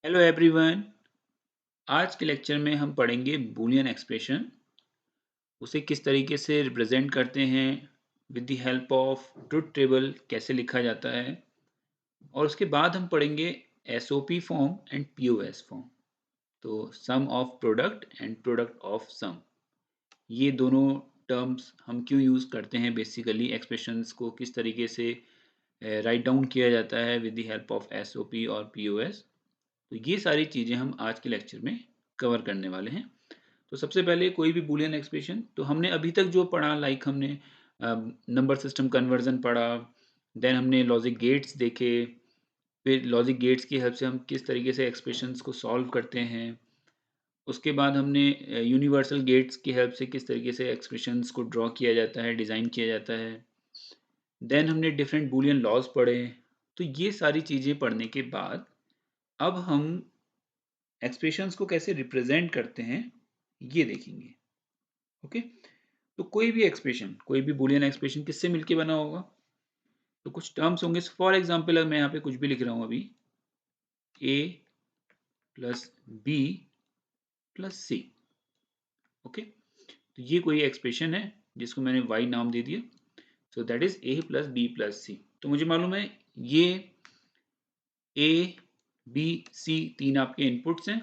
Hello everyone. आज के lecture में हम पढ़ेंगे बूलियन एक्सप्रेशन। उसे किस तरीके से रिप्रेजेंट करते हैं, with the help of truth table कैसे लिखा जाता है, और उसके बाद हम पढ़ेंगे SOP form and POS form. तो sum of product and product of sum, ये दोनों टर्म्स हम क्यों यूज़ करते हैं, बेसिकली एक्सप्रेशंस को किस तरीके से राइट डाउन किया जाता है with the help of SOP और पीओएस। तो ये सारी चीज़ें हम आज के लेक्चर में कवर करने वाले हैं। तो सबसे पहले कोई भी बूलियन एक्सप्रेशन, तो हमने अभी तक जो पढ़ा, लाइक हमने नंबर सिस्टम कन्वर्जन पढ़ा, देन हमने लॉजिक गेट्स देखे, फिर लॉजिक गेट्स की हेल्प से हम किस तरीके से एक्सप्रेशंस को सॉल्व करते हैं। उसके बाद हमने यूनिवर्सल गेट्स की हेल्प से किस तरीके से एक्सप्रेशंस को ड्रॉ किया जाता है, डिज़ाइन किया जाता है। देन हमने डिफरेंट बूलियन लॉज पढ़े। तो ये सारी चीज़ें पढ़ने के बाद अब हम एक्सप्रेशंस को कैसे रिप्रेजेंट करते हैं ये देखेंगे। ओके, तो कोई भी एक्सप्रेशन, कोई भी बूलियन एक्सप्रेशन किससे मिलके बना होगा? तो कुछ टर्म्स होंगे। फॉर एग्जांपल अगर मैं यहाँ पे कुछ भी लिख रहा हूँ अभी, a plus B plus C. Okay, तो ये कोई एक्सप्रेशन है जिसको मैंने y नाम दे दिया। So that is a plus B plus C. तो मुझे मालूम है ये a b c तीन आपके इनपुट्स हैं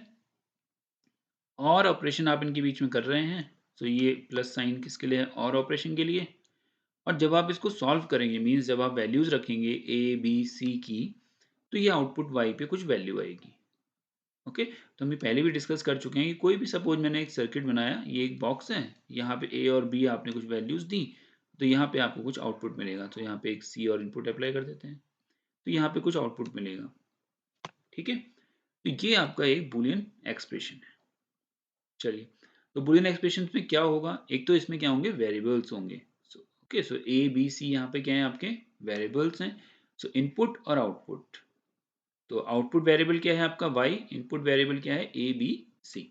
और ऑपरेशन आप इनके बीच में कर रहे हैं। तो ये प्लस साइन किसके लिए है? और ऑपरेशन के लिए। और जब आप इसको सॉल्व करेंगे, मीन्स जब आप वैल्यूज रखेंगे ए बी सी की, तो ये आउटपुट वाई पे कुछ वैल्यू आएगी। ओके, तो हम पहले भी डिस्कस कर चुके हैं कि कोई भी, सपोज मैंने एक सर्किट बनाया, ये एक बॉक्स है, यहाँ पे ए और बी आपने कुछ वैल्यूज दी, तो यहाँ पे आपको कुछ आउटपुट मिलेगा। तो यहाँ पे एक सी और इनपुट अप्लाई कर देते हैं, तो यहाँ पे कुछ आउटपुट मिलेगा। ठीक है, तो ये आपका एक बूलियन एक्सप्रेशन है। चलिए, तो बूलियन एक्सप्रेशन में क्या होगा? एक तो इसमें क्या होंगे? वेरिएबल्स होंगे। ओके, सो ए बी सी यहाँ पे क्या है? आपके वेरिएबल्स हैं। सो इनपुट और आउटपुट। तो आउटपुट वेरिएबल क्या है आपका? y। इनपुट वेरिएबल क्या है? A B C.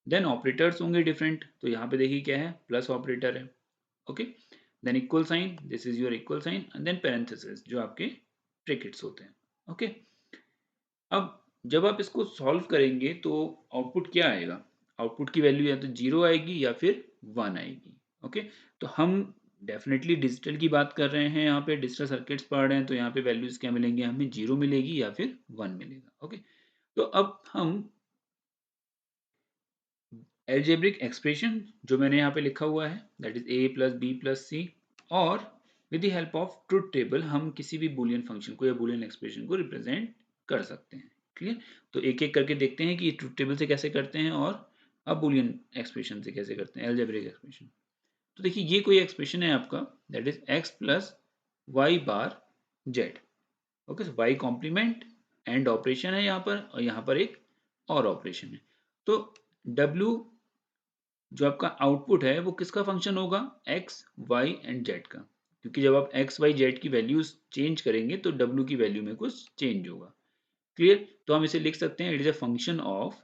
Then operators होंगे डिफरेंट। तो यहाँ पे देखिए क्या है? प्लस ऑपरेटर है। Okay, then equal sign, this is your equal sign, and then parenthesis जो आपके ब्रैकेट्स होते हैं। ओके, अब जब आप इसको सॉल्व करेंगे तो आउटपुट क्या आएगा? आउटपुट की वैल्यू या तो जीरो आएगी या फिर वन आएगी। ओके, तो हम डेफिनेटली डिजिटल की बात कर रहे हैं, यहाँ पे डिजिटल सर्किट्स पढ़ रहे हैं, तो यहाँ पे वैल्यूज क्या मिलेंगे? हमें जीरो मिलेगी या फिर वन मिलेगा। ओके, तो अब हम एल्जेब्रिक एक्सप्रेशन जो मैंने यहाँ पे लिखा हुआ है, that is A plus B plus C, और with the help of truth table हम किसी भी बूलियन फंक्शन को या बूलियन एक्सप्रेशन को रिप्रेजेंट कर सकते हैं। क्लियर? तो एक एक करके देखते हैं कि ट्रुथ टेबल से कैसे करते हैं और अब बूलियन एक्सप्रेशन से कैसे करते हैं, एल्जेब्रिक एक्सप्रेशन। तो देखिए ये कोई एक्सप्रेशन है आपका, that is X plus Y bar Z. Okay, so Y complement and operation है यहाँ पर, और यहाँ पर एक और ऑपरेशन है। तो W जो आपका आउटपुट है वो किसका फंक्शन होगा? एक्स वाई एंड जेड का। क्योंकि जब आप एक्स वाई जेड की वैल्यूज चेंज करेंगे तो डब्ल्यू की वैल्यू में कुछ चेंज होगा। क्लियर? तो हम इसे लिख सकते हैं, it is a function of,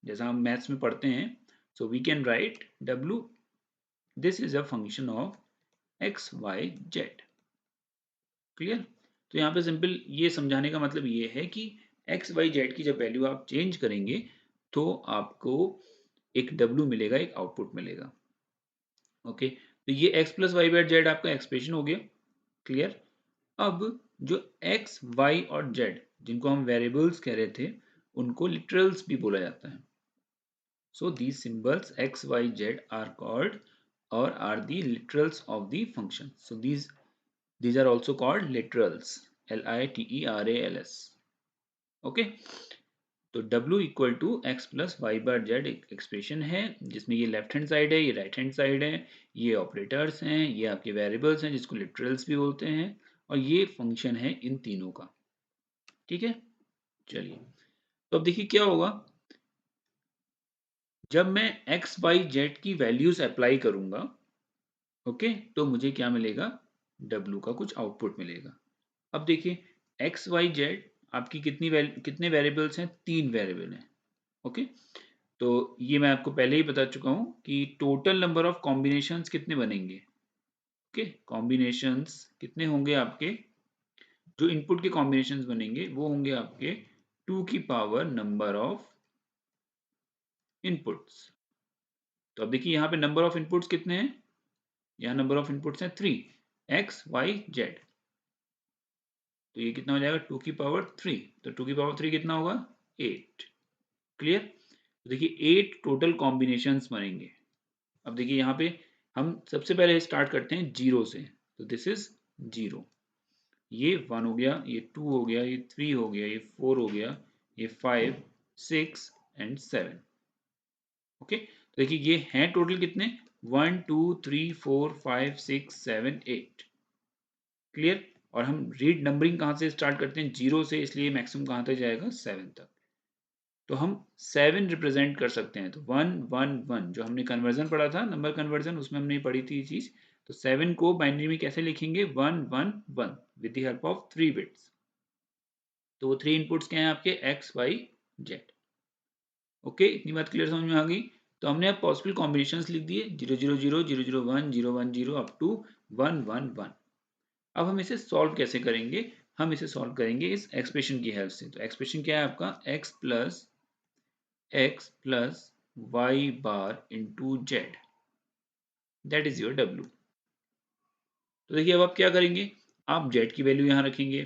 जैसा हम मैथ्स में पढ़ते हैं, so we can write W, this is a function of X Y Z. Clear? तो यहाँ पे सिंपल ये समझाने का मतलब ये है कि एक्स वाई जेड की जब वैल्यू आप चेंज करेंगे तो आपको एक डब्ल्यू मिलेगा, एक आउटपुट मिलेगा। ओके, तो ये x plus Y by Z आपका एक्सप्रेशन हो गया। क्लियर? अब जो x y और z जिनको हम वेरिएबल्स कह रहे थे, उनको लिटरल्स भी बोला जाता है। So these symbols x y z are called और are the literals of the function. So these are also called literals, literals. Okay, तो W equal to X plus Y bar Z एक expression है जिसमें ये left hand side है, ये right hand side है, ये ऑपरेटर्स हैं, ये आपके वेरिएबल्स हैं जिसको लिटरल्स भी बोलते हैं, और ये फंक्शन है इन तीनों का। ठीक है, चलिए, तो अब देखिए क्या होगा जब मैं एक्स वाई जेड की वैल्यूज अप्लाई करूंगा। ओके, तो मुझे क्या मिलेगा? W का कुछ आउटपुट मिलेगा। अब देखिए एक्स वाई जेड आपकी कितने वेरिएबल्स हैं? तीन वेरिएबल हैं। ओके, तो ये मैं आपको पहले ही बता चुका हूँ कि टोटल नंबर ऑफ कॉम्बिनेशंस कितने बनेंगे। ओके, कॉम्बिनेशंस कितने होंगे आपके? जो इनपुट के कॉम्बिनेशंस बनेंगे वो होंगे आपके 2 की पावर नंबर ऑफ इनपुट्स। तो अब देखिए यहाँ पे नंबर ऑफ इनपुट्स कितने हैं, यहाँ नंबर ऑफ इनपुट्स हैं 3, x y z। तो ये कितना हो जाएगा 2 की पावर 3, तो 2 की पावर 3 कितना होगा 8। क्लियर। तो देखिए 8 टोटल कॉम्बिनेशंस बनेंगे। अब देखिए यहाँ पे हम सबसे पहले स्टार्ट करते हैं जीरो से, तो दिस इज जीरो, ये 1 हो गया, ये 2 हो गया, ये 3 हो गया, ये 4 हो गया, ये 5 6 एंड 7। ओके, तो देखिए ये हैं टोटल कितने 1 2 3 4 5 6 7 8। क्लियर। और हम रीड नंबरिंग कहाँ से स्टार्ट करते हैं जीरो से, इसलिए मैक्सिमम कहाँ तक जाएगा 7 तक। तो हम 7 रिप्रेजेंट कर सकते हैं, तो 1 1 1 जो हमने कन्वर्जन पढ़ा था, नंबर कन्वर्जन, उसमें हमने पढ़ी थी ये चीज। तो 7 को बाइनरी में कैसे लिखेंगे 1 1 1 with the help of 3 bits. तो वो 3 इनपुट्स क्या हैं आपके x y z। ओके, इतनी बात क्लियर समझ में आ गई। तो हमने अब पॉसिबल कॉम्बिनेशंस लिख दिए 0 0 0 0 0 1 0 1 0 अप टू 1 1 1। अब हम इसे सॉल्व कैसे करेंगे, हम इसे सॉल्व करेंगे इस एक्सप्रेशन की हेल्प से। तो एक्सप्रेशन क्या है आपका x plus Y bar into Z, that is your w। तो देखिए अब आप क्या करेंगे, आप z की वैल्यू यहाँ रखेंगे।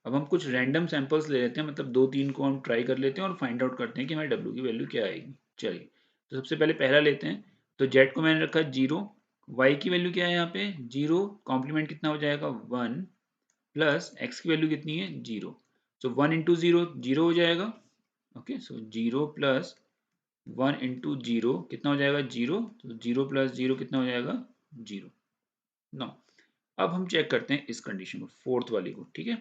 अब हम कुछ रैंडम सैंपल्स ले लेते हैं, मतलब 2 3 को हम ट्राई कर लेते हैं और फाइंड आउट करते हैं कि हमारे w की वैल्यू क्या आएगी। चलिए, तो सबसे पहले पहला लेते हैं। तो z को मैंने रखा 0, y की वैल्यू क्या है यहाँ पे 0, कॉम्प्लीमेंट कितना हो जाएगा 1, प्लस x की वैल्यू कितनी है 0। सो 1 इंटू 0 0 हो जाएगा। ओके, सो 0 प्लस 1 इंटू 0 कितना हो जाएगा 0, तो 0 प्लस 0 कितना हो जाएगा 0। नो, अब हम चेक करते हैं इस कंडीशन को, फोर्थ वाली को। ठीक है,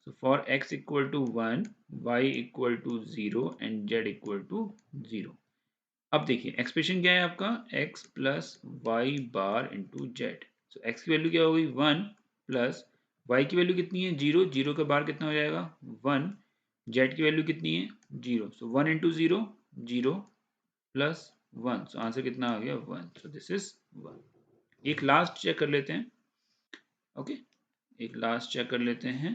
so for x equal to 1, y equal to 0 and z equal to 0। अब देखिए एक्सप्रेशन क्या है आपका x plus Y bar into Z. So x की वैल्यू क्या हो गई 1, प्लस y की वैल्यू कितनी है 0, 0 का बार कितना हो जाएगा 1, z की वैल्यू कितनी है 0। सो 1 इंटू 0 0 प्लस 1, सो आंसर कितना आ गया 1। सो दिस इज 1। एक लास्ट चेक कर लेते हैं। ओके, एक लास्ट चेक कर लेते हैं।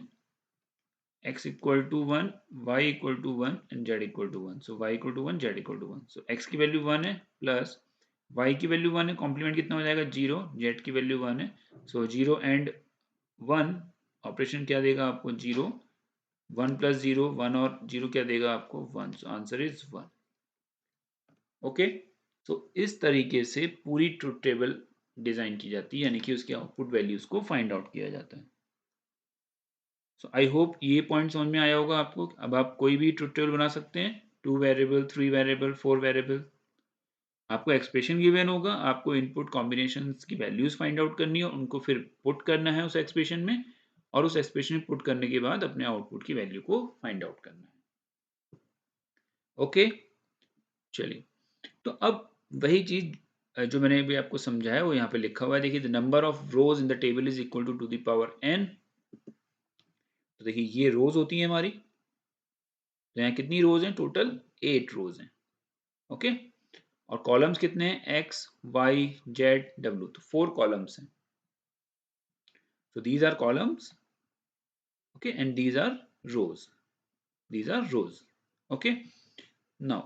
x equal to 1, y equal to 1 and z equal to 1। So y equal to 1, z equal to 1। So x की वैल्यू 1 है, प्लस y की वैल्यू 1 है, कॉम्प्लीमेंट कितना हो जाएगा 0, z की वैल्यू 1 है। सो 0 एंड 1 ऑपरेशन क्या देगा आपको 0, 1 प्लस 0 1 और 0 क्या देगा आपको 1। So answer is 1। ओके, तो इस तरीके से पूरी ट्रुथ टेबल डिजाइन की जाती है, यानी कि उसके आउटपुट वैल्यूज को फाइंड आउट किया जाता है। सो आई होप ये पॉइंट समझ में आया होगा आपको। अब आप कोई भी ट्रुथ टेबल बना सकते हैं, 2 वेरिएबल 3 वेरिएबल 4 वेरिएबल। आपको एक्सप्रेशन गिवन होगा, आपको इनपुट कॉम्बिनेशंस की वैल्यूज फाइंड आउट करनी है, उनको फिर पुट करना है उस एक्सप्रेशन में, और उस एक्सप्रेशन में पुट करने के बाद अपने आउटपुट की वैल्यू को फाइंड आउट करना है। ओके, चलिए, तो अब वही चीज जो मैंने अभी आपको समझाया वो यहाँ पे लिखा हुआ है। देखिए, the number of rows in the table is equal to the power n। तो देखिए ये रोज होती है हमारी, तो यहाँ कितनी रोज हैं टोटल 8 रोज हैं। ओके, और कॉलम्स कितने हैं x y z w, तो 4 कॉलम्स हैं। so these are columns, okay, and these are rows, these are rows। okay, now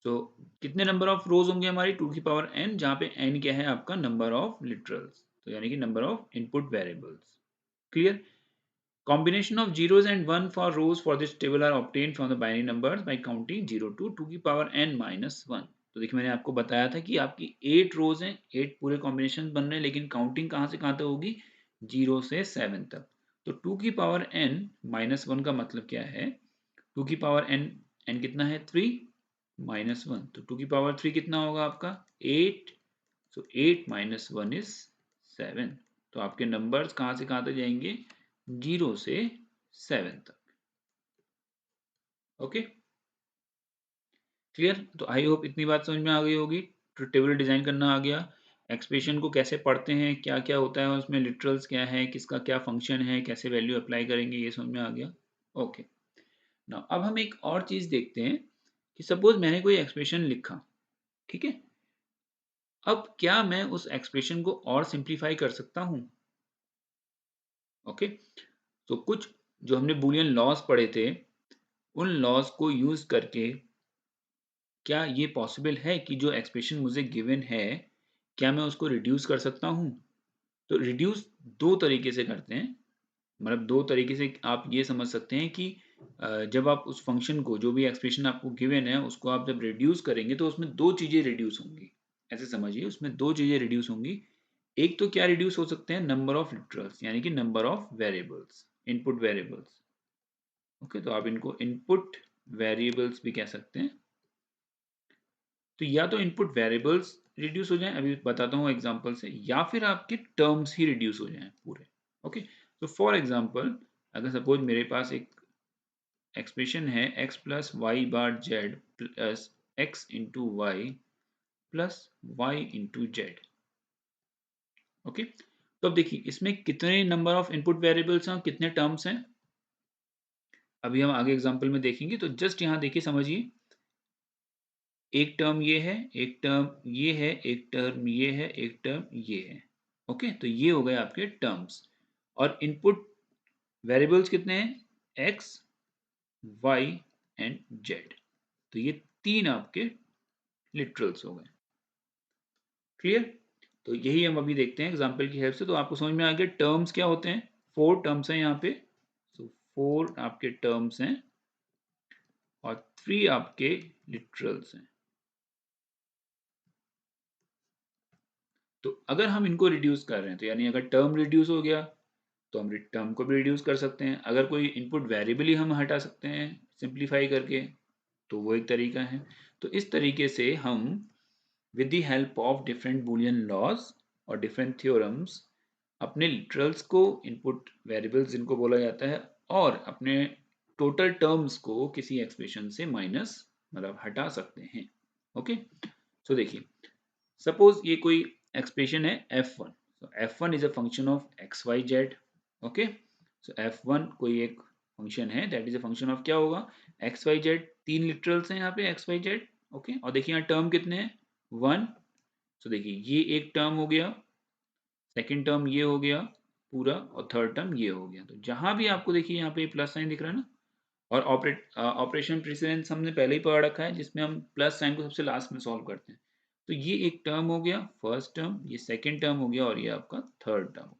so कितने नंबर ऑफ रोज होंगे हमारी 2 की पावर n, जहां पे n क्या है आपका नंबर ऑफ लिटरल्स, तो यानी कि number of input variables. Clear. Combination of zeros and 1 for rows for this table are obtained from the binary numbers by counting 0 to 2 की power n minus 1। तो देखिए मैंने आपको बताया था कि आपकी 8 रोज हैं, 8 पूरे कॉम्बिनेशन बन रहे हैं, लेकिन काउंटिंग कहाँ से कहाँ तक होगी 0 से 7 तक। तो 2 की पावर n माइनस 1 का मतलब क्या है, 2 की पावर n, n कितना है 3 माइनस 1, तो 2 की पावर 3 कितना होगा आपका 8। सो 8 माइनस 1 इज 7। तो आपके नंबर्स कहाँ से कहाँ तक जाएंगे 0 से 7 तक। Okay, clear. तो आई होप इतनी बात समझ में आ गई होगी। ट्रुथ टेबल डिजाइन करना आ गया, एक्सप्रेशन को कैसे पढ़ते हैं, क्या क्या होता है उसमें, लिटरल्स क्या है, किसका क्या फंक्शन है, कैसे वैल्यू अप्लाई करेंगे, ये समझ में आ गया। ओके, नाउ अब हम एक और चीज देखते हैं कि सपोज मैंने कोई एक्सप्रेशन लिखा, ठीक है, अब क्या मैं उस एक्सप्रेशन को और सिंप्लीफाई कर सकता हूं। ओके, तो कुछ जो हमने बूलियन लॉस पढ़े थे, उन लॉज को यूज करके क्या ये पॉसिबल है कि जो एक्सप्रेशन मुझे गिवन है क्या मैं उसको रिड्यूस कर सकता हूँ? तो रिड्यूस दो तरीके से करते हैं, मतलब दो तरीके से आप ये समझ सकते हैं कि जब आप उस फंक्शन को, जो भी एक्सप्रेशन आपको गिवन है, उसको आप जब रिड्यूस करेंगे तो उसमें दो चीजें रिड्यूस होंगी। ऐसे समझिए, उसमें दो चीजें रिड्यूस होंगी। एक तो क्या रिड्यूस हो सकते हैं, नंबर ऑफ लिटरल्स, यानी कि number of variables, input variables. Okay, तो आप इनको इनपुट वेरिएबल्स भी कह सकते हैं। तो या तो इनपुट वेरिएबल्स रिड्यूस हो जाएं, अभी बताता हूँ एग्जांपल से, या फिर आपके टर्म्स ही रिड्यूस हो जाएं पूरे। ओके, तो फॉर एग्जांपल अगर सपोज मेरे पास एक एक्सप्रेशन है x plus Y bar Z plus X into Y plus Y into Z. Okay, तो अब देखिए इसमें कितने नंबर ऑफ इनपुट वेरिएबल्स हैं, कितने टर्म्स हैं, अभी हम आगे एग्जांपल में देखेंगे। तो जस्ट यहाँ देखिए, समझिए, एक टर्म ये है, एक टर्म ये है, एक टर्म ये है, एक टर्म ये है। ओके, तो ये हो गए आपके टर्म्स। और इनपुट वेरिएबल्स कितने हैं, एक्स वाई एंड जेड। तो ये तीन आपके लिटरल्स हो गए। क्लियर? तो यही हम अभी देखते हैं एग्जांपल की हेल्प से, तो आपको समझ में आ गया टर्म्स क्या होते हैं। फोर टर्म्स हैं यहाँ पे, तो फोर आपके टर्म्स हैं और थ्री आपके लिटरल्स हैं। तो अगर हम इनको रिड्यूस कर रहे हैं, तो यानी अगर टर्म रिड्यूस हो गया तो हम टर्म को भी रिड्यूस कर सकते हैं। अगर कोई इनपुट वेरिएबल ही हम हटा सकते हैं सिंप्लीफाई करके, तो वो एक तरीका है। तो इस तरीके से हम with the help of different Boolean laws और डिफरेंट थ्योरम्स अपने लिटरल्स को, इनपुट वेरिएबल्स जिनको बोला जाता है, और अपने टोटल टर्म्स को किसी एक्सप्रेशन से माइनस, मतलब हटा सकते हैं। ओके, सो देखिए, सपोज ये कोई एक्सप्रेशन है f1, so f1 is a function of X Y Z. Okay, so f1 कोई एक फंक्शन है, that is a function of क्या होगा, एक्स वाई जेड। तीन लिटरल्स हैं यहाँ पे एक्स वाई जेड। ओके, और देखिए यहाँ टर्म कितने हैं, वन। सो देखिए ये एक टर्म हो गया, सेकेंड टर्म ये हो गया पूरा, और थर्ड टर्म ये हो गया। तो जहां भी आपको देखिए यहाँ पे प्लस साइन दिख रहा है ना, और ऑपरेशन प्रेसिडेंस हमने पहले ही पढ़ रखा है, जिसमें हम प्लस साइन को सबसे लास्ट में सॉल्व करते हैं। तो ये एक टर्म हो गया, फर्स्ट टर्म, ये सेकंड टर्म हो गया, और ये आपका थर्ड टर्म हो गया।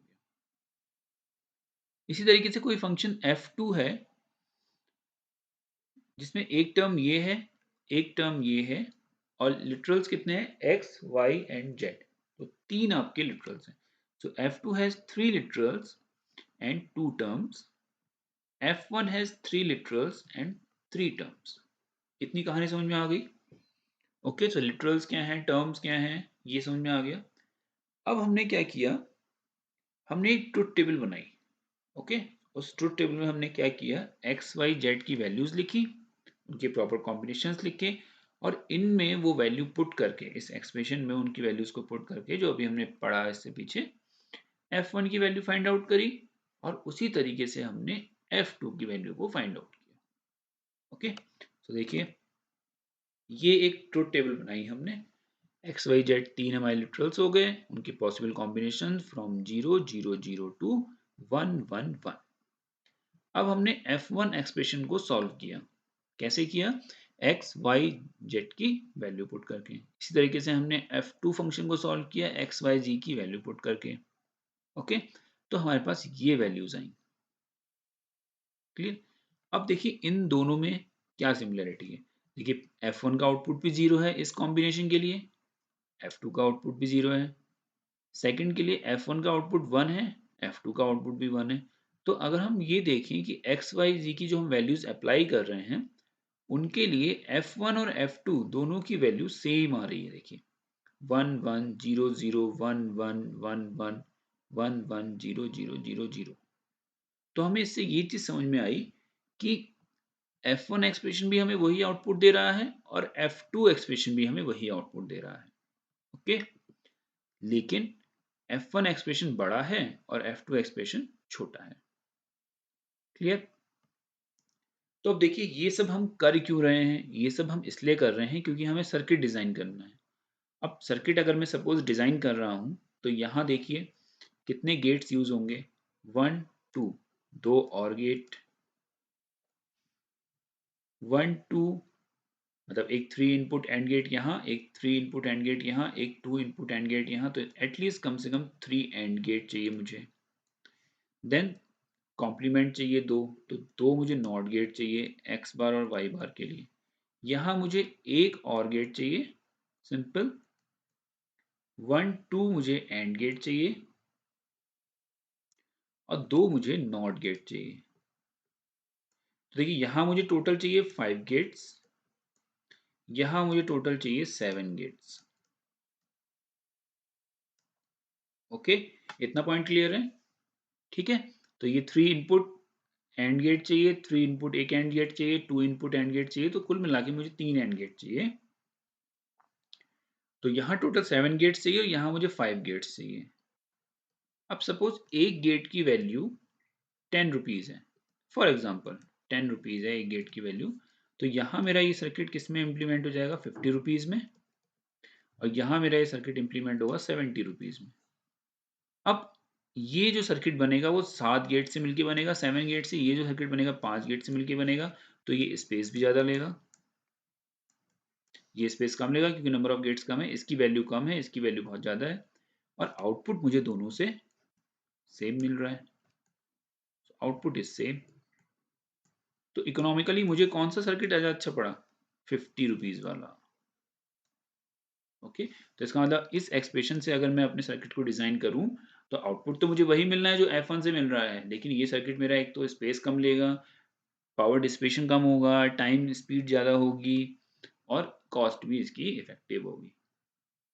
इसी तरीके से कोई फंक्शन f2 है, जिसमें एक टर्म ये है, एक टर्म ये है, और लिटरल्स कितने हैं, x y एंड z। तो तीन आपके लिटरल्स हैं। So f2 has three literals and two terms, f1 has three literals and three terms. इतनी कहानी समझ में आ गई। ओके, सो लिटरल्स क्या हैं, टर्म्स क्या हैं, ये समझ में आ गया। अब हमने क्या किया, हमने एक ट्रुथ टेबल बनाई। ओके, उस ट्रुथ टेबल में हमने क्या किया, एक्स वाई जेड की वैल्यूज लिखी, उनके प्रॉपर कॉम्बिनेशंस लिखे, और इनमें वो वैल्यू पुट करके, इस एक्सप्रेशन में उनकी वैल्यूज को पुट करके, जो अभी हमने पढ़ा इससे पीछे, f1 की वैल्यू फाइंड आउट करी, और उसी तरीके से हमने f2 की वैल्यू को फाइंड आउट किया। ओके, तो देखिए ये एक ट्रुथ टेबल बनाई हमने। एक्स वाई जेड तीन हमारे लिटरल्स हो गए, उनके पॉसिबल कॉम्बिनेशन फ्रॉम 0 0 0 टू 1 1 1। अब हमने f1 एक्सप्रेशन को सॉल्व किया। कैसे किया, एक्स वाई जेड की वैल्यू पुट करके। इसी तरीके से हमने f2 फंक्शन को सॉल्व किया एक्स वाई जी की वैल्यू पुट करके। ओके, तो हमारे पास ये वैल्यूज आई। क्लियर? अब देखिए इन दोनों में क्या सिमिलरिटी है। देखिए f1 का आउटपुट भी जीरो है इस कॉम्बिनेशन के लिए, f2 का आउटपुट भी जीरो है। सेकंड के लिए f1 का आउटपुट 1 है, f2 का आउटपुट भी 1 है। तो अगर हम ये देखें कि x y z की जो हम वैल्यूज अप्लाई कर रहे हैं, उनके लिए f1 और f2 दोनों की वैल्यू सेम आ रही है। देखिए 1 1 0 0 1 1 1 1 1 1 0 0 0 0। तो हमें इससे ये चीज समझ में आई कि f1 एक्सप्रेशन भी हमें वही आउटपुट दे रहा है, और f2 एक्सप्रेशन भी हमें वही आउटपुट दे रहा है। ओके, लेकिन f1 एक्सप्रेशन बड़ा है और f2 एक्सप्रेशन छोटा है। क्लियर? तो अब देखिए ये सब हम कर क्यों रहे हैं, ये सब हम इसलिए कर रहे हैं क्योंकि हमें सर्किट डिजाइन करना है। अब सर्किट अगर मैं सपोज डिजाइन कर रहा हूं, तो यहां देखिए कितने गेट्स यूज होंगे, 1 2, दो और गेट, 1 2 मतलब एक 3 इनपुट एंड गेट यहाँ, एक 3 इनपुट एंड गेट यहाँ, एक 2 इनपुट एंड गेट यहाँ, तो एटलीस्ट कम से कम 3 एंड गेट चाहिए मुझे। देन कॉम्प्लीमेंट चाहिए 2, तो 2 मुझे नॉट गेट चाहिए एक्स बार और वाई बार के लिए। यहाँ मुझे एक और गेट चाहिए सिंपल, 1 2 मुझे एंड गेट चाहिए और 2 मुझे नॉट गेट चाहिए। तो देखिए यहाँ मुझे टोटल चाहिए 5 गेट्स, यहाँ मुझे टोटल चाहिए 7 गेट्स। ओके, इतना पॉइंट क्लियर है? ठीक है, तो ये 3 इनपुट एंड गेट चाहिए, 3 इनपुट एक एंड गेट चाहिए, 2 इनपुट एंड गेट चाहिए, तो कुल मिला के मुझे 3 एंड गेट चाहिए। तो यहाँ टोटल 7 गेट्स चाहिए और यहाँ मुझे 5 गेट्स चाहिए। अब सपोज एक गेट की वैल्यू 10 रुपीज़ है, फॉर एग्जाम्पल 10 रुपीज़ है एक गेट की वैल्यू, तो यहाँ मेरा ये सर्किट किस में इम्प्लीमेंट हो जाएगा, 50 रुपीज़ में, और यहाँ मेरा ये सर्किट इम्प्लीमेंट होगा 70 रुपीज़ में। अब ये जो सर्किट बनेगा वो 7 गेट से मिलके बनेगा, 7 गेट से, ये जो सर्किट बनेगा 5 गेट से मिलके बनेगा, तो ये स्पेस भी ज़्यादा लेगा, ये स्पेस कम लेगा क्योंकि नंबर ऑफ गेट्स कम है, इसकी वैल्यू कम है, इसकी वैल्यू बहुत ज़्यादा है, और आउटपुट मुझे दोनों से सेम मिल रहा है, आउटपुट इज सेम। तो इकोनॉमिकली मुझे कौन सा सर्किट ज़्यादा अच्छा पड़ा, 50 रुपीज़ वाला। ओके, तो इसका मतलब इस एक्सप्रेशन से अगर मैं अपने सर्किट को डिज़ाइन करूं तो आउटपुट तो मुझे वही मिलना है जो F1 से मिल रहा है, लेकिन ये सर्किट मेरा एक तो स्पेस कम लेगा, पावर डिसिपेशन कम होगा, टाइम स्पीड ज़्यादा होगी, और कॉस्ट भी इसकी इफेक्टिव होगी।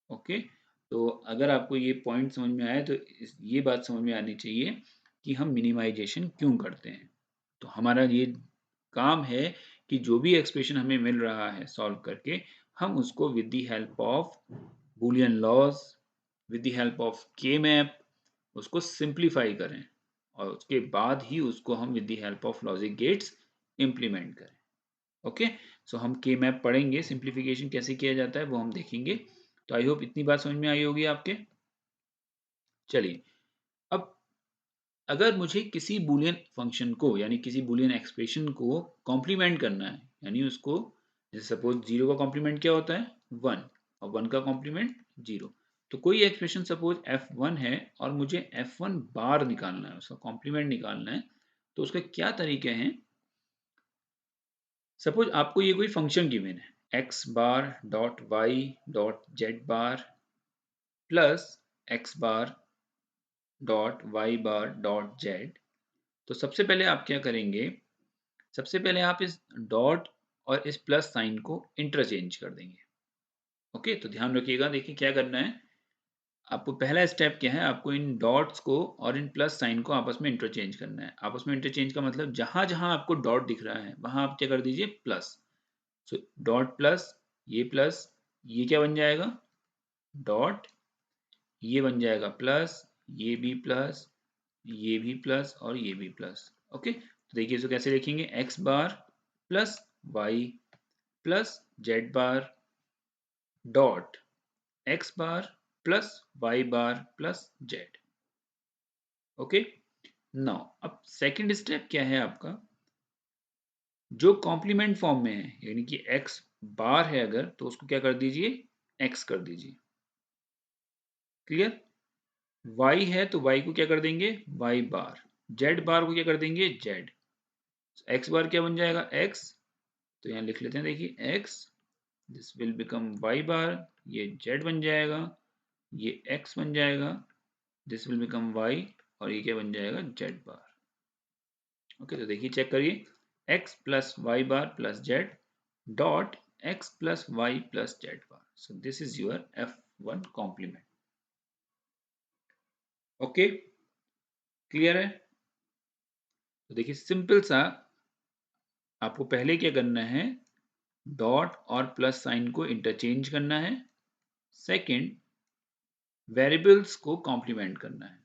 ओके, तो अगर आपको ये पॉइंट समझ में आया तो ये बात समझ में आनी चाहिए कि हम मिनिमाइजेशन क्यों करते हैं। तो हमारा ये काम है कि जो भी एक्सप्रेशन हमें मिल रहा है सॉल्व करके, हम उसको with the help of Boolean laws, with the help of K map उसको सिंप्लीफाई करें, और उसके बाद ही उसको हम विद द हेल्प ऑफ लॉजिक गेट्स इम्प्लीमेंट करें। ओके, सो हम के मैप पढ़ेंगे, सिंप्लीफिकेशन कैसे किया जाता है वो हम देखेंगे। तो आई होप इतनी बात समझ में आई होगी आपके। चलिए, अब अगर मुझे किसी बूलियन फंक्शन को यानी किसी बूलियन एक्सप्रेशन को कॉम्प्लीमेंट करना है, यानी उसको, जैसे सपोज 0 का कॉम्प्लीमेंट क्या होता है 1, और 1 का कॉम्प्लीमेंट 0, तो कोई एक्सप्रेशन सपोज f1 है और मुझे f1 बार निकालना है, उसका कॉम्प्लीमेंट निकालना है, तो उसके क्या तरीके हैं। सपोज आपको ये कोई फंक्शन गिवन है x bar dot Y dot Z bar plus X bar dot Y bar dot Z, तो सबसे पहले आप क्या करेंगे, सबसे पहले आप इस डॉट और इस प्लस साइन को इंटरचेंज कर देंगे। ओके, तो ध्यान रखिएगा, देखिए क्या करना है, आपको पहला स्टेप क्या है, आपको इन डॉट्स को और इन प्लस साइन को आपस में इंटरचेंज करना है। आपस में इंटरचेंज का मतलब जहां जहां आपको डॉट दिख रहा है वहां आप क्या कर दीजिए प्लस। सो डॉट प्लस, ये क्या बन जाएगा डॉट, ये बन जाएगा प्लस, ये भी प्लस, ये भी प्लस और ये भी प्लस। ओके, तो देखिए इसको कैसे लिखेंगे, X bar plus Y plus Z bar dot X bar plus Y bar plus Z. Okay, now अब सेकंड स्टेप क्या है आपका, जो कॉम्प्लीमेंट फॉर्म में है यानी कि एक्स बार है अगर, तो उसको क्या कर दीजिए एक्स कर दीजिए। क्लियर, y है तो y को क्या कर देंगे y बार, z बार को क्या कर देंगे z, x बार क्या बन जाएगा x, तो यहाँ लिख लेते हैं, देखिए x, this will become y बार, ये z बन जाएगा, ये x बन जाएगा, दिस विल बिकम y, और ये क्या बन जाएगा z बार। ओके, तो देखिए चेक करिए, x plus Y bar plus Z dot x plus Y plus Z bar, so this is your f1 complement. Okay, clear है? तो देखिए सिंपल सा, आपको पहले क्या करना है, डॉट और प्लस साइन को इंटरचेंज करना है, सेकंड वेरिएबल्स को कॉम्प्लीमेंट करना है।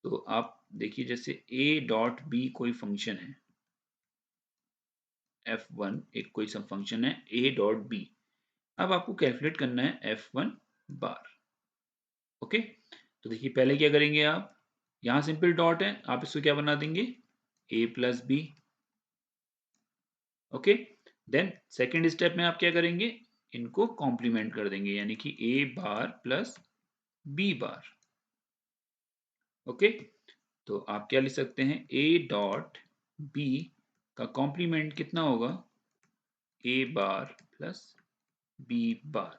तो आप देखिए जैसे a डॉट बी कोई फंक्शन है, f1 एक कोई सब फंक्शन है a डॉट बी, अब आपको कैलकुलेट करना है f1 बार। ओके, तो देखिए पहले क्या करेंगे आप, यहाँ सिंपल डॉट है, आप इसको क्या बना देंगे a plus B. Okay, then second step में आप क्या करेंगे, इनको कॉम्प्लीमेंट कर देंगे, यानी कि ए bar plus B bar. Okay, तो आप क्या लिख सकते हैं, ए डॉट बी का कॉम्प्लीमेंट कितना होगा, ए बार प्लस बी बार,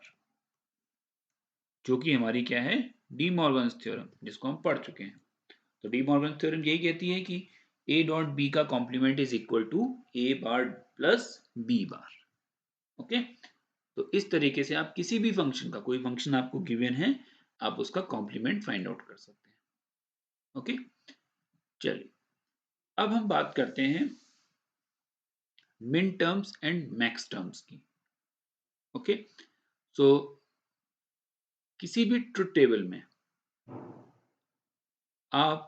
जो कि हमारी क्या है, डी मॉर्गन्स थ्योरम, जिसको हम पढ़ चुके हैं। तो डी मॉर्गन थ्योरम यही कहती है कि ए डॉट बी का complement is equal to A bar plus B bar. Okay, तो इस तरीके से आप किसी भी फंक्शन का, कोई फंक्शन आपको गिवन है, आप उसका कॉम्प्लीमेंट फाइंड आउट कर सकते हैं। ओके, चलिए अब हम बात करते हैं मिन टर्म्स एंड मैक्स टर्म्स की। ओके, सो किसी भी ट्रुथ टेबल में आप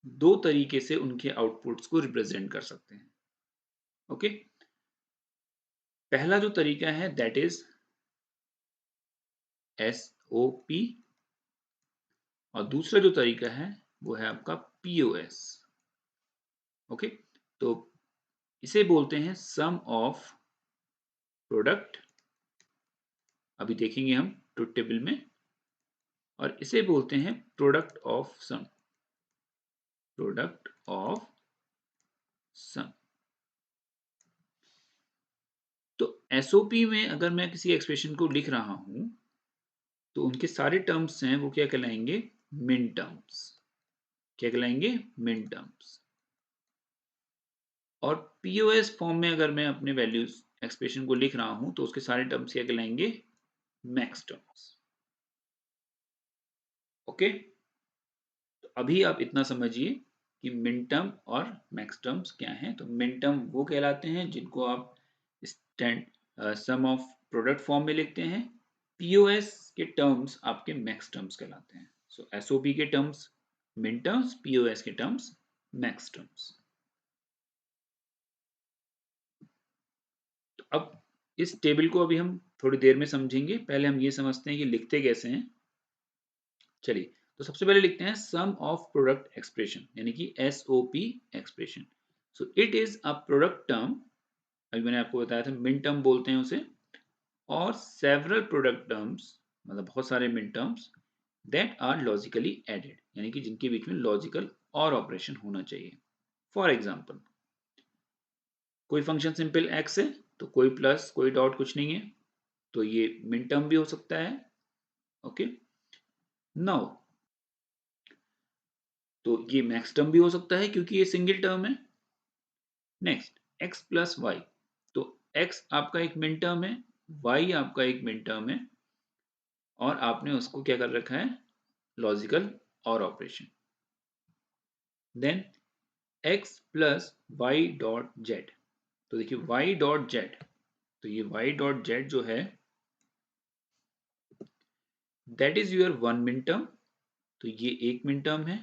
दो तरीके से उनके आउटपुट्स को रिप्रेजेंट कर सकते हैं। ओके, पहला जो तरीका है दैट इज SOP, और दूसरा जो तरीका है वो है आपका POS। ओके, तो इसे बोलते हैं सम ऑफ प्रोडक्ट, अभी देखेंगे हम ट्रुथ टेबल में, और इसे बोलते हैं product of sum, product of sum. तो SOP में अगर मैं किसी एक्सप्रेशन को लिख रहा हूं तो उनके सारे टर्म्स हैं वो क्या कहलाएंगे, मिन टर्म्स। क्या कहलाएंगे, मिन टर्म्स। और POS फॉर्म में अगर मैं अपने वैल्यूज एक्सप्रेशन को लिख रहा हूं तो उसके सारे टर्म्स क्या कहलाएंगे, मैक्स टर्म्स। ओके, तो अभी आप इतना समझिए कि मिन टर्म और मैक्स टर्म्स क्या हैं। तो मिन टर्म वो कहलाते हैं जिनको आप stand sum of product form में लिखते हैं। POS के टर्म्स आपके मैक्स टर्म्स कहलाते हैं। सो SOP के टर्म्स मिन टर्म्स, POS के टर्म्स मैक्स टर्म्स। तो अब इस टेबल को अभी हम थोड़ी देर में समझेंगे, पहले हम ये समझते हैं कि लिखते कैसे हैं। चलिए, तो सबसे पहले लिखते हैं सम ऑफ प्रोडक्ट एक्सप्रेशन, यानी कि SOP expression. So it is a product term, अभी मैंने आपको बताया था मिन टर्म बोलते हैं उसे, और सेवरल प्रोडक्ट टर्म्स, मतलब बहुत सारे min terms that are logically added, यानी कि जिनके बीच में लॉजिकल और ऑपरेशन होना चाहिए। फॉर एग्जाम्पल, कोई फंक्शन सिंपल x है, तो कोई प्लस कोई डॉट कुछ नहीं है, तो ये मिन टर्म भी हो सकता है। ओके, नाउ तो ये मैक्स टर्म भी हो सकता है क्योंकि ये सिंगल टर्म है। नेक्स्ट, x प्लस वाई, तो x आपका एक मिन टर्म है, y आपका एक मिन टर्म है, और आपने उसको क्या कर रखा है, लॉजिकल और operation. Then x plus Y dot Z, तो देखिए y डॉट जेड, तो ये y डॉट जेड जो है that is your one min term, तो ये एक मिन टर्म है,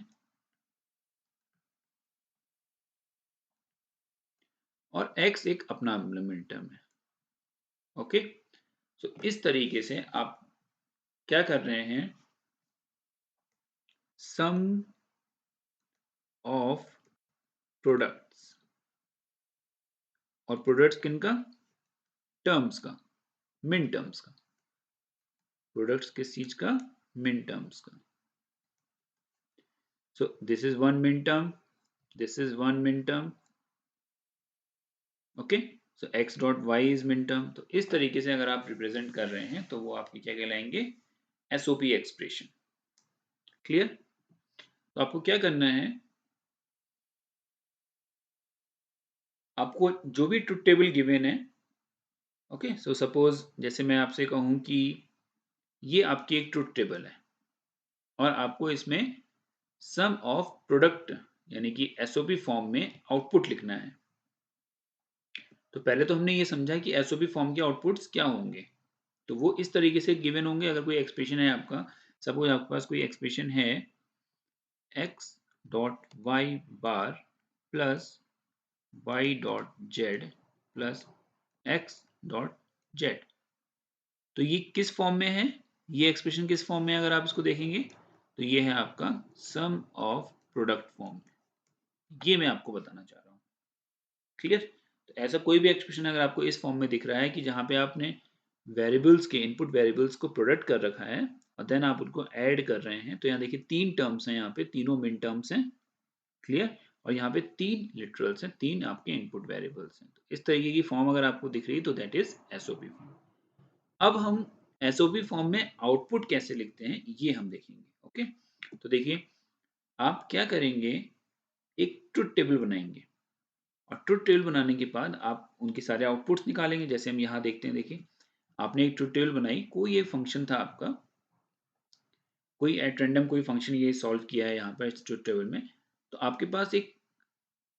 और x एक अपना मिन टर्म है। ओके, सो इस तरीके से आप क्या कर रहे हैं, सम ऑफ प्रोडक्ट्स, और प्रोडक्ट्स किनका, टर्म्स का, मिन टर्म्स का। प्रोडक्ट्स किस चीज का, मिन टर्म्स का। So this is one min term, this is one min term. Okay, so x dot Y is min term. तो इस तरीके से अगर आप रिप्रेजेंट कर रहे हैं तो वो आपके क्या कहलाएंगे, SOP एक्सप्रेशन। क्लियर? तो आपको क्या करना है, आपको जो भी ट्रुथ टेबल गिवन है, ओके, सो सपोज जैसे मैं आपसे कहूं कि ये आपकी एक ट्रुथ टेबल है और आपको इसमें सम ऑफ प्रोडक्ट यानी कि SOP फॉर्म में आउटपुट लिखना है। तो पहले तो हमने ये समझा कि SOP फॉर्म के आउटपुट्स क्या होंगे। तो वो इस तरीके से गिवन होंगे, अगर कोई एक्सप्रेशन है आपका, सपोज आपके पास कोई एक्सप्रेशन है x dot Y bar plus Y dot Z plus X dot Z, तो ये किस फॉर्म में है, ये एक्सप्रेशन किस फॉर्म में है, अगर आप इसको देखेंगे तो ये है आपका सम ऑफ प्रोडक्ट फॉर्म, ये मैं आपको बताना चाह रहा हूँ। क्लियर? तो ऐसा कोई भी एक्सप्रेशन अगर आपको इस फॉर्म में दिख रहा है कि जहाँ पे आपने वेरिएबल्स के इनपुट वेरिएबल्स को प्रोडक्ट कर रखा है और देन आप उनको ऐड कर रहे हैं, तो यहाँ देखिए 3 टर्म्स हैं, यहाँ पे तीनों मिन टर्म्स हैं, क्लियर। और यहाँ पे 3 लिटरल्स हैं, 3 आपके इनपुट वेरिएबल्स हैं। तो इस तरीके की फॉर्म अगर आपको दिख रही है तो दैट इज एसओपी फॉर्म। अब हम एसओपी फॉर्म में आउटपुट कैसे लिखते हैं ये हम देखेंगे। ओके, तो देखिए आप क्या करेंगे, एक ट्रुथ टेबल बनाएंगे और ट्रुथ टेबल बनाने के बाद आप उनके सारे आउटपुट्स निकालेंगे। जैसे हम यहाँ देखते हैं, देखिए आपने एक ट्रुथ टेबल बनाई, कोई एक फंक्शन था आपका, कोई एट रैंडम कोई फंक्शन ये सॉल्व किया है यहाँ पर इस ट्रुथ टेबल में, तो आपके पास एक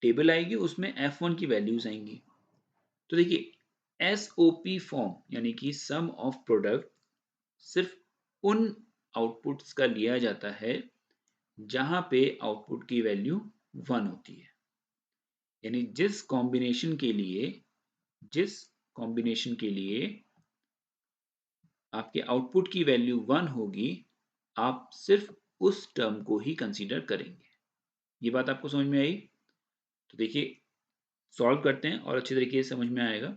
टेबल आएगी, उसमें f1 की वैल्यूज आएंगी। तो देखिए एसओपी फॉर्म यानी कि सम ऑफ प्रोडक्ट सिर्फ उन आउटपुट्स का लिया जाता है जहां पे आउटपुट की वैल्यू 1 होती है। यानी जिस कॉम्बिनेशन के लिए आपके आउटपुट की वैल्यू 1 होगी, आप सिर्फ उस टर्म को ही कंसीडर करेंगे। ये बात आपको समझ में आई? तो देखिए सॉल्व करते हैं और अच्छे तरीके से समझ में आएगा।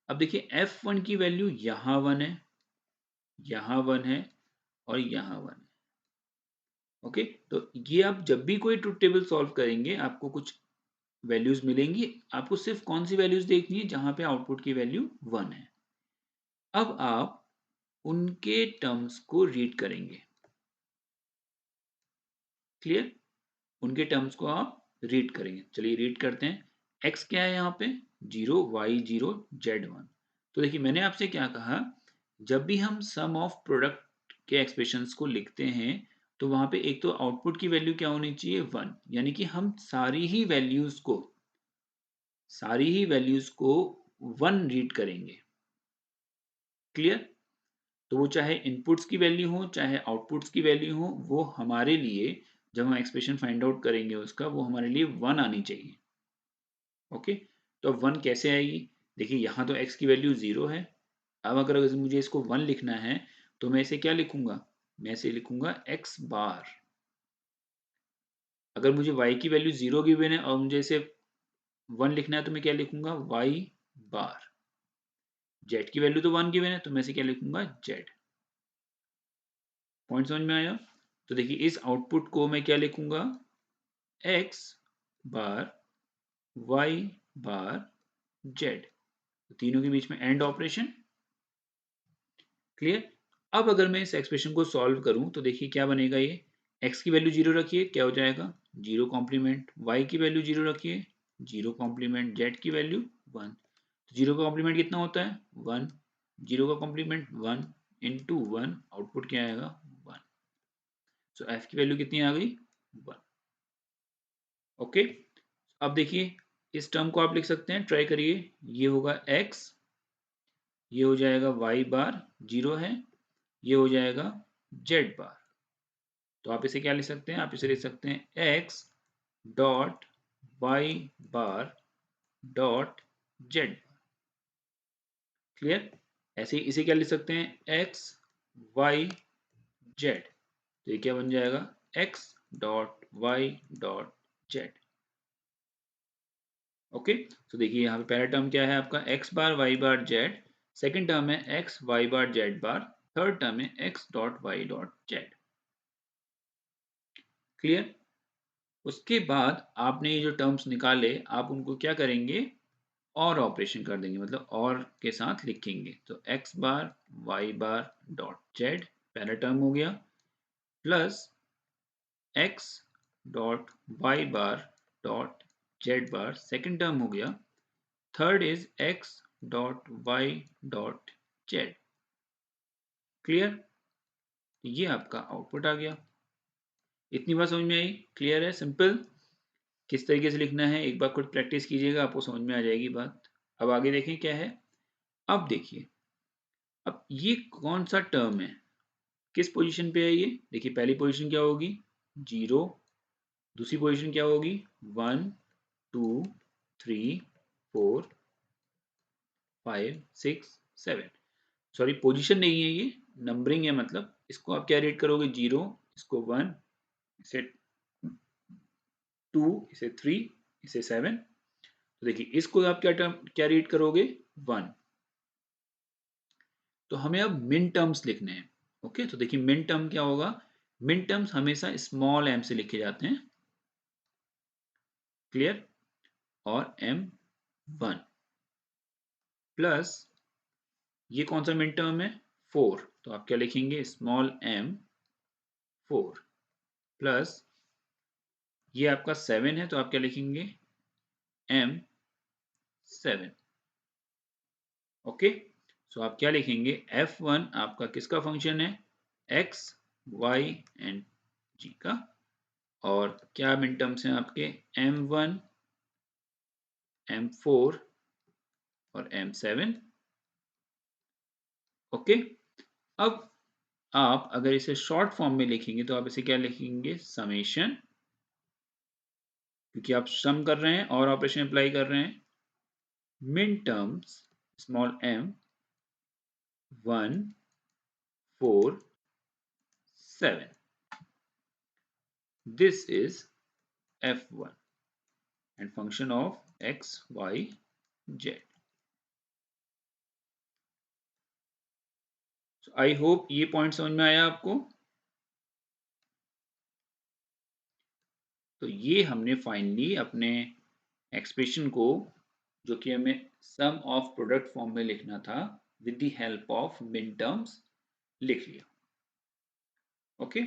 अब देखिए f1 की वैल्यू यहाँ 1 है, यहाँ 1 है और यहाँ 1 है। ओके, तो ये आप जब भी कोई ट्रुथ टेबल सॉल्व करेंगे आपको कुछ वैल्यूज मिलेंगी। आपको सिर्फ कौन सी वैल्यूज देखनी है, जहां पे आउटपुट की वैल्यू 1 है। अब आप उनके टर्म्स को रीड करेंगे, क्लियर। उनके टर्म्स को आप रीड करेंगे। चलिए रीड करते हैं। x क्या है यहाँ पे 0, y 0, z 1। तो देखिए मैंने आपसे क्या कहा, जब भी हम सम ऑफ प्रोडक्ट के एक्सप्रेशंस को लिखते हैं तो वहां पे एक तो आउटपुट की वैल्यू क्या होनी चाहिए 1, यानी कि हम सारी ही वैल्यूज को 1 रीड करेंगे, क्लियर। तो वो चाहे इनपुट्स की वैल्यू हो चाहे आउटपुट्स की वैल्यू हो, वो हमारे लिए जब हम एक्सप्रेशन फाइंड आउट करेंगे उसका, वो हमारे लिए 1 आनी चाहिए। ओके, तो अब 1 कैसे आएगी, देखिए यहाँ तो x की वैल्यू 0 है। अब अगर मुझे इसको 1 लिखना है तो मैं इसे क्या लिखूंगा, मैं इसे लिखूंगा x बार। अगर मुझे y की वैल्यू 0 गिवन है और मुझे इसे 1 लिखना है तो मैं क्या लिखूंगा, y बार। z की वैल्यू तो 1 गिवन है तो मैं इसे क्या लिखूंगा, z। पॉइंट समझ में आया? तो देखिए इस आउटपुट को मैं क्या लिखूंगा, x बार y बार z। तीनों के बीच में एंड ऑपरेशन, क्लियर। अब अगर मैं इस एक्सप्रेशन को सॉल्व करूं तो देखिए क्या बनेगा, ये x की वैल्यू 0 रखिए, क्या हो जाएगा 0 कॉम्प्लीमेंट, y की वैल्यू 0 रखिए 0 कॉम्प्लीमेंट, z की वैल्यू 1। तो 0 का कॉम्प्लीमेंट कितना होता है 1, 0 का कॉम्प्लीमेंट 1 इंटू 1, आउटपुट क्या आएगा 1। सो f की वैल्यू कितनी आ गई 1। ओके, अब देखिए इस टर्म को आप लिख सकते हैं, ट्राई करिए। ये होगा x, ये हो जाएगा y बार 0 है, ये हो जाएगा z बार। तो आप इसे क्या लिख सकते हैं, आप इसे लिख सकते हैं x डॉट y बार डॉट z, क्लियर। ऐसे ही इसे क्या लिख सकते हैं x y z। तो ये क्या बन जाएगा x dot y dot z। Okay, तो देखिए यहाँ पे पहला टर्म क्या है आपका x बार y बार z, सेकेंड टर्म है x y बार z बार, थर्ड टर्म है x dot y dot z, clear. उसके बाद आपने ये जो टर्म्स निकाले आप उनको क्या करेंगे, और ऑपरेशन कर देंगे, मतलब और के साथ लिखेंगे। तो x बार y बार डॉट z पहला टर्म हो गया, प्लस x डॉट y बार डॉट z बार सेकेंड टर्म हो गया, third is x dot y dot z, clear. ये आपका आउटपुट आ गया। इतनी बात समझ में आई, क्लियर है, सिंपल। किस तरीके से लिखना है एक बार खुद प्रैक्टिस कीजिएगा, आपको समझ में आ जाएगी बात। अब आगे देखें क्या है। अब देखिए, अब ये कौन सा टर्म है, किस पोजीशन पे है ये, देखिए पहली पोजीशन क्या होगी 0, दूसरी पोजीशन क्या होगी 1 2 3 4 5 6 7। सॉरी पोजीशन नहीं है, ये नंबरिंग है, मतलब इसको आप क्या रीड करोगे 0, इसको 1, इसे 2, इसे 3, इसे 7। तो देखिए इसको आप क्या रीड करोगे 1। तो हमें अब मिन टर्म्स लिखने हैं। ओके, तो देखिए मिन टर्म क्या होगा, मिन टर्म्स हमेशा स्मॉल m से लिखे जाते हैं, क्लियर, और m1 प्लस ये कौन सा मिन टर्म है 4, तो आप क्या लिखेंगे स्मॉल m4 प्लस ये आपका 7 है तो आप क्या लिखेंगे m7। ओके, सो आप क्या लिखेंगे f1 आपका किसका फंक्शन है x y एंड g का, और क्या मिन टर्म्स हैं आपके m1 m4 और m7। ओके, अब आप अगर इसे शॉर्ट फॉर्म में लिखेंगे तो आप इसे क्या लिखेंगे समेशन, क्योंकि आप सम कर रहे हैं और ऑपरेशन अप्लाई कर रहे हैं, मिन terms small m 1 4 7, this is f1 and function of x y z। so I hope ये पॉइंट समझ में आया आपको। तो ये हमने फाइनली अपने एक्सप्रेशन को, जो कि हमें सम ऑफ प्रोडक्ट फॉर्म में लिखना था, विद द हेल्प ऑफ मिन टर्म्स लिख लिया। ओके,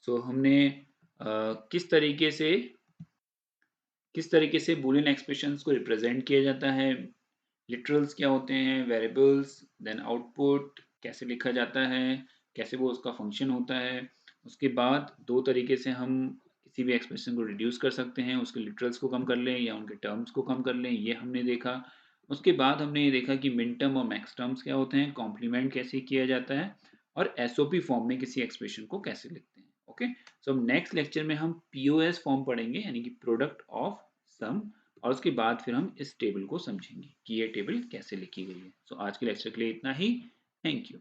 सो हमने किस तरीके से बूलियन एक्सप्रेशंस को रिप्रेजेंट किया जाता है, लिटरल्स क्या होते हैं, वेरिएबल्स, देन आउटपुट कैसे लिखा जाता है, कैसे वो उसका फंक्शन होता है। उसके बाद दो तरीके से हम किसी भी एक्सप्रेशन को रिड्यूस कर सकते हैं, उसके लिटरल्स को कम कर लें या उनके टर्म्स को कम कर लें, ये हमने देखा। उसके बाद हमने ये देखा कि मिन टर्म और मैक्स टर्म्स क्या होते हैं, कॉम्प्लीमेंट कैसे किया जाता है, और एसओपी फॉर्म में किसी एक्सप्रेशन को कैसे लिखते हैं। ओके, सो नेक्स्ट लेक्चर में हम पीओएस फॉर्म पढ़ेंगे, यानी कि प्रोडक्ट ऑफ सम, और उसके बाद फिर हम इस टेबल को समझेंगे कि ये टेबल कैसे लिखी गई है। सो आज के लेक्चर के लिए इतना ही। Thank you.